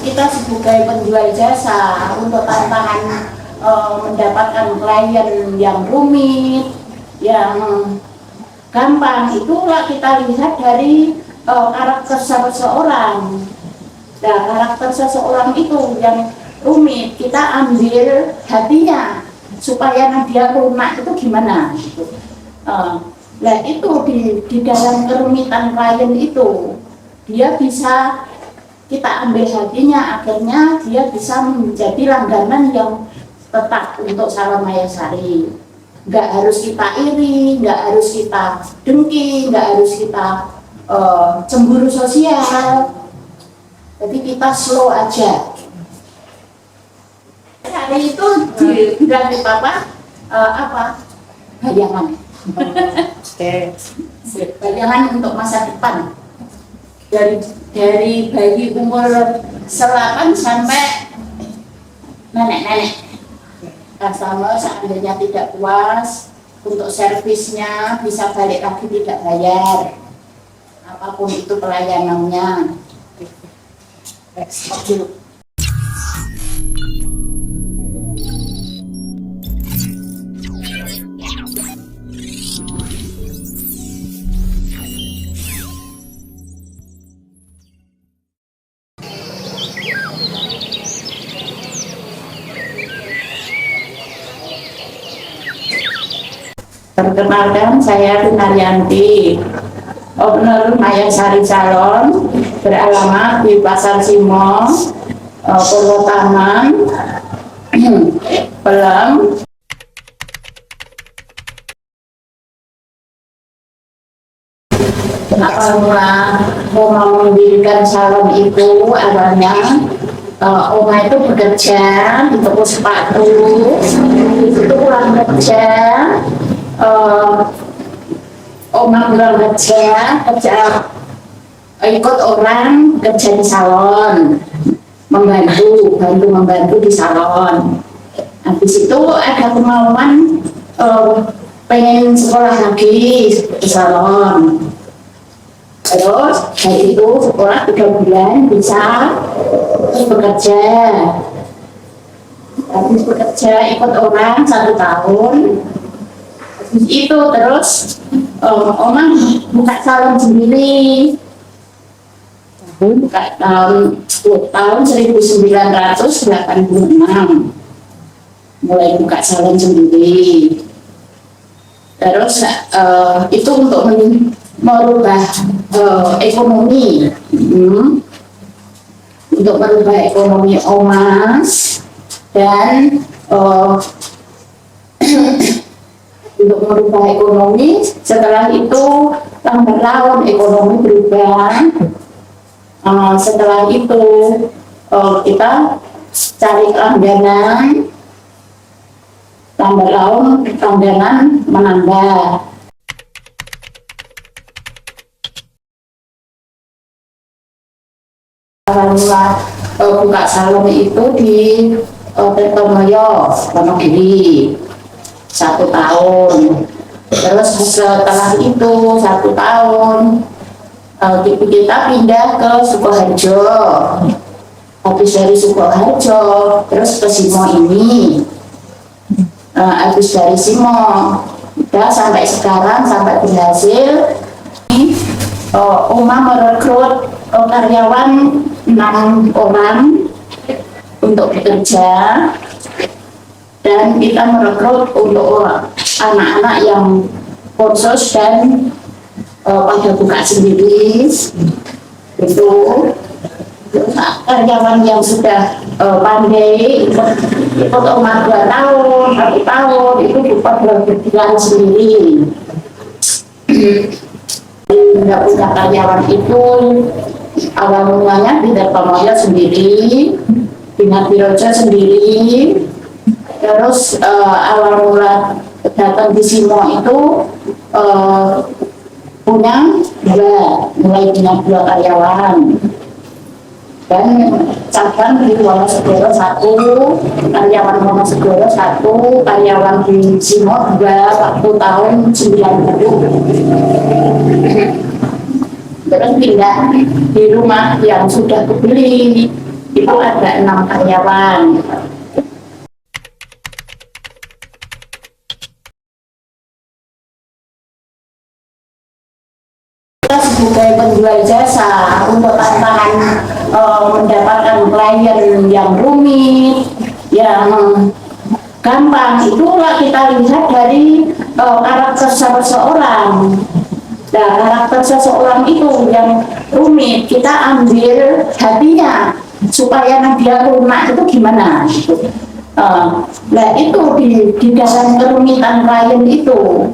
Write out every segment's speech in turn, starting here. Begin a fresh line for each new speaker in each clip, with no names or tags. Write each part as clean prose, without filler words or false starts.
kita sebagai penjual jasa untuk tantangan mendapatkan klien yang rumit, yang gampang, itulah kita lihat dari karakter seseorang. Nah, karakter seseorang itu yang rumit, kita ambil hatinya supaya dia lunak itu gimana gitu. Nah itu di dalam kerumitan klien itu dia bisa kita ambil hatinya, akhirnya dia bisa menjadi langganan yang tetap untuk Salon Maya Sari. Nggak harus kita iri, nggak harus kita dengki, nggak harus kita cemburu sosial. Jadi kita slow aja. Hari itu bilang di papa apa? Bayangan. Bayangan untuk masa depan. Dari bayi umur 8 sampai nenek-nenek. Customer seandainya tidak puas untuk servisnya bisa balik lagi tidak bayar. Apapun itu pelayanannya. Perkenalkan, saya Rinaryanti, owner Maya Sari Salon, beralamat di Pasar Simo, Purwotaman, Pelem. Kenapa mau mendirikan salon itu? Awalnya Oma itu bekerja di toko sepatu, itu pulang kerja. Oma pulang kerja ikut orang kerja di salon, membantu di salon. Habis itu ada kemauan pengen sekolah lagi di salon. Terus dari itu sekolah 3 bulan bisa bekerja. Habis bekerja ikut orang 1 tahun. Itu terus Oma buka salon sendiri tahun 1986 mulai buka salon sendiri. Terus itu untuk merubah ekonomi, untuk merubah ekonomi Oma dan untuk merubah ekonomi. Setelah itu lambat laun ekonomi berubah. Setelah itu kita cari langganan, lambat laun langganan menambah. Buka salon itu di Tirtomoyo, Wonogiri 1 tahun. Terus setelah itu 1 tahun kita pindah ke Sukoharjo. Habis dari Sukoharjo terus ke Simo ini. Habis dari Simo udah sampai sekarang, sampai berhasil. Oma merekrut karyawan 6 orang untuk bekerja. Dan kita merekrut untuk anak-anak yang kursus dan pada buka sendiri. Itu karyawan yang sudah pandai ikut Oma 2 tahun, 1 tahun itu dapat berjalan sendiri. Tidak punya karyawan itu awal mulanya di Tirtomoyo sendiri, di Ngadirojo sendiri. Terus awal mula datang di Simo itu punya mulai dengan 2 karyawan. Dan cabang di Wonosegoro 1, karyawan Wonosegoro 1, karyawan di Simo 2, waktu tahun 90. Terus pindah di rumah yang sudah kebeli Itu ada 6 karyawan. Kita sebagai penjual jasa untuk tantangan mendapatkan klien yang rumit, yang gampang, itulah kita lihat dari karakter seseorang. Nah, karakter seseorang itu yang rumit, kita ambil hatinya supaya dia lunak itu gimana. Nah itu di dalam kerumitan klien itu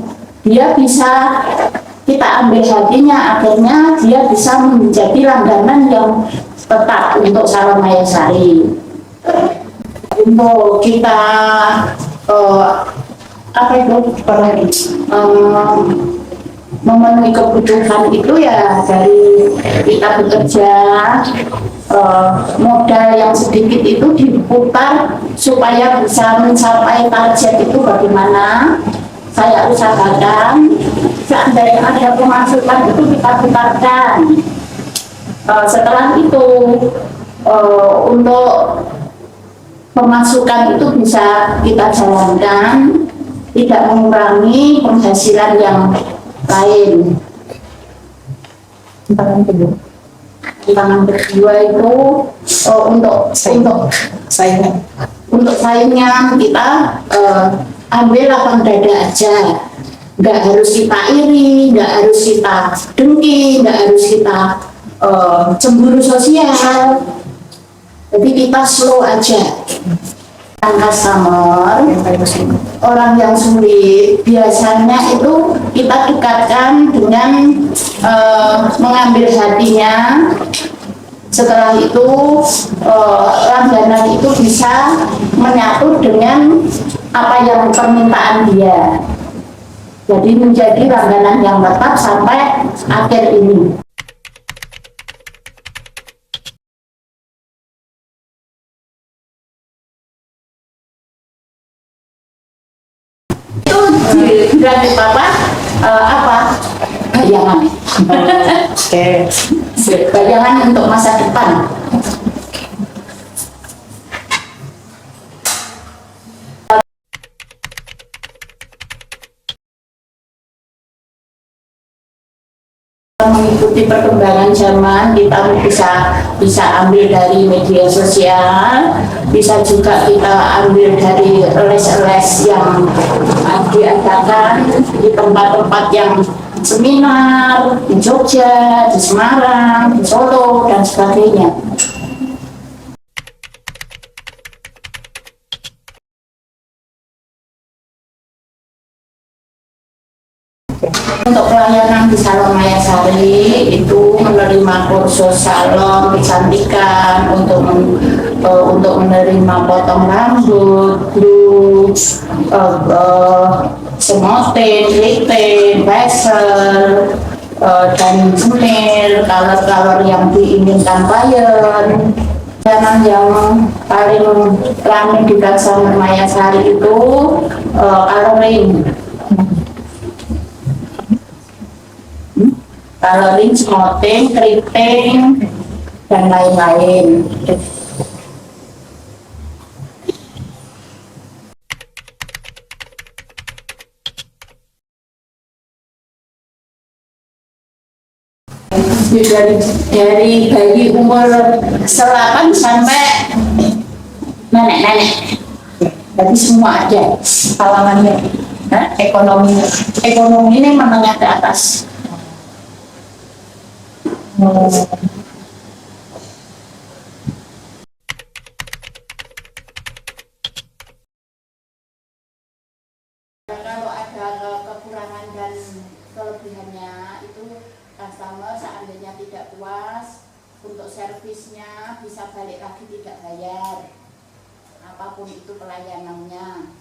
dia bisa kita ambil hatinya, akhirnya dia bisa menjadi langganan yang tetap untuk Salon Maya Sari. Untuk kita apa itu memenuhi kebutuhan itu ya dari kita bekerja, modal yang sedikit itu diputar supaya bisa mencapai target itu bagaimana saya usahakan. Seandainya ada pemasukan itu kita putarkan. Setelah itu untuk pemasukan itu bisa kita jalankan, tidak mengurangi penghasilan yang lain. Tantangan kedua itu untuk saingan kita ambil lapang dada aja, nggak harus kita iri, nggak harus kita dengki, nggak harus kita cemburu sosial. Jadi kita slow aja. Customer, orang yang sulit biasanya itu kita dekatkan dengan mengambil hatinya. Setelah itu langganan itu bisa menyatu dengan apa yang permintaan dia, jadi menjadi langganan yang tetap sampai akhir ini. Bilang Bapak apa bayangan. Oke. Bayangan untuk masa depan. Mengikuti perkembangan zaman, kita bisa ambil dari media sosial, bisa juga kita ambil dari les-les yang diadakan di tempat-tempat yang seminar di Jogja, di Semarang, di Solo, dan sebagainya. Untuk pelayanan di Salon Maya Sari itu menerima kursus salon kecantikan, untuk menerima potong rambut, glue, semotin, lifting, facial, dan jemil, color-color yang diinginkan klien. Yang paling ramai di Salon Maya Sari itu coloring. Coloring, smoothing, keriting, dan lain-lain. Dari bayi umur 8 sampai nenek-nenek, jadi semua ada kalangannya. Ekonomi ini menengah ke atas. Kalau ada kekurangan dan kelebihannya itu customer seandainya tidak puas untuk servisnya bisa balik lagi tidak bayar, apapun itu pelayanannya.